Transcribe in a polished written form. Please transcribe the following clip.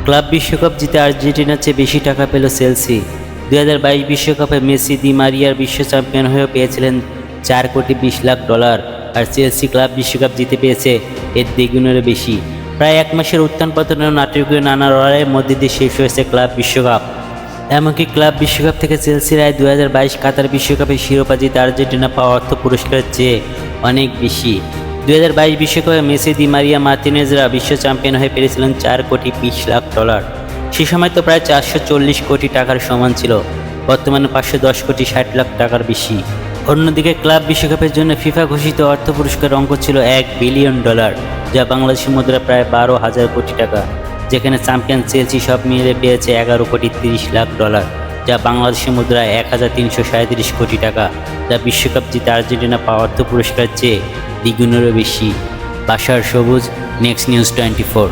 Club বিশ্বকাপ জিতে আর্জেন্টিনার চেয়ে বেশি টাকা পেল চেলসি। 2022 বিশ্বকাপে মেসি দি মারিয়ার বিশ্ব চ্যাম্পিয়ন হয়ে পেয়েছিলেন $4,20,00,000, আর চেলসি ক্লাব বিশ্বকাপ জিতে পেয়েছে এর দ্বিগুণেরও বেশি। প্রায় এক মাসের উত্থান পতনের নাটকীয় নানা লড়াইয়ের মধ্যে দিয়ে শেষ হয়েছে ক্লাব বিশ্বকাপ। এমনকি ক্লাব বিশ্বকাপ থেকে চেলসির আয় 2022 কাতার বিশ্বকাপের শিরোপা জিতে আর্জেন্টিনা পাওয়া অর্থ পুরস্কারের চেয়ে অনেক বেশি। 2022 বিশ্বকাপে মেসি দি মারিয়া মার্তিনেজরা বিশ্ব চ্যাম্পিয়ন হয়ে পেরেছিলেন $4,20,00,000। সে সময় তো প্রায় 440 কোটি টাকার সমান ছিল, বর্তমানে 510,60,00,000 টাকার বেশি। অন্যদিকে ক্লাব বিশ্বকাপের জন্য ফিফা ঘোষিত অর্থ পুরস্কার অঙ্ক ছিল $1 বিলিয়ন, যা বাংলাদেশি মুদ্রা প্রায় 12,000 কোটি টাকা, যেখানে চ্যাম্পিয়ন চেলসি সব মিলে পেয়েছে $11,30,00,000, যা বাংলাদেশি মুদ্রায় 1,337 কোটি টাকা, যা বিশ্বকাপ জিতে আর্জেন্টিনা পাওয়া অর্থ পুরস্কারের চেয়ে দ্বিগুণেরও বেশি। বাশার সবুজ, নেক্সট নিউজ 24।